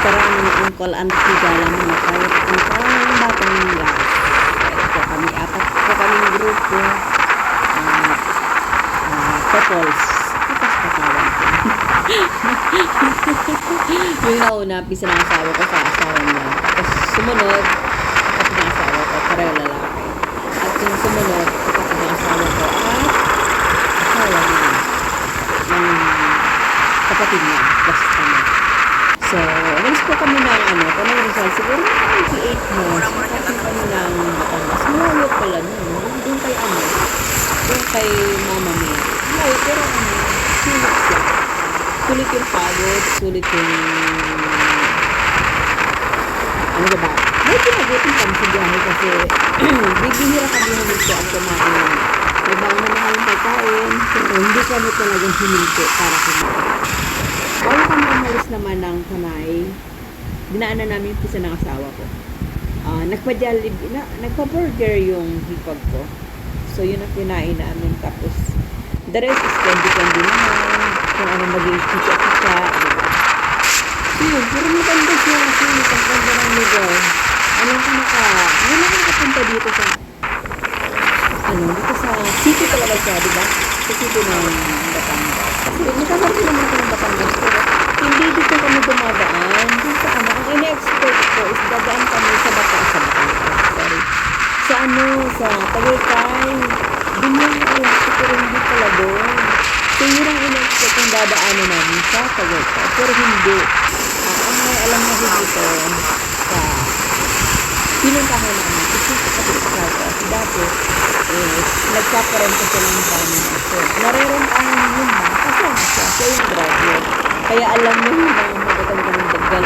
Karaming uncle auntie gala mga kahit ang batang gas. Ito po kami, apat po kaming grupo. Couples. Tapos katawan ko. Yung nauna, pisa ng asawa ko sa asawa niya. Tapos sumunod, kapag ng asawa ko, pareho lalaki. At yung sumunod, kapag ng asawa ko, asawa niya. Ng kapatid niya, basta niya. So, walis po kami ng Tanang Rizal, siguro 28 months, kapag kami ng Batangas. Malayo pala nun, doon kay doon kay Mama May. Malayo, pero sulit siya. Sulit yung pagod, sulit yung, ba? May pinagutin kami sa biyahe kasi, bibihira kami huminto at kumain. May bago na mahal ng pagkain, pero hindi kami talagang huminto para kumain. Bago kami umalis naman ng Tanay, dinaanan namin yung pisa ng asawa ko. Nagpa-burger yung hipag ko. So, yun ang kinain namin. Tapos, the rest is candy-candy naman. Kung ano maging chicha-chicha. So, yun. Puro maganda siya. Sulit ang ganda ng lugar. Yun lang nakapunta dito sa dito sa city talaga siya, diba? Sa city ng Batangas. Kasi nakakarating naman ako ng Batangas, pero hindi dito kami dumadaan. Kung sa ang ina-expect ko is dadaan kami sa Batangas. Sorry. Sa Tagaytay. Doon yung pero hindi pala doon. So, yun ang ina-expect kong dadaanan namin sa Tagaytay. Pero hindi. Ang may alam na dito sa pinuntahan namin kasi kapit sa kasi dati is nagpaparenta sila ng kami so narerentahan yun ba kasi siya yung graduate kaya alam mo yun na magkatang ng daggal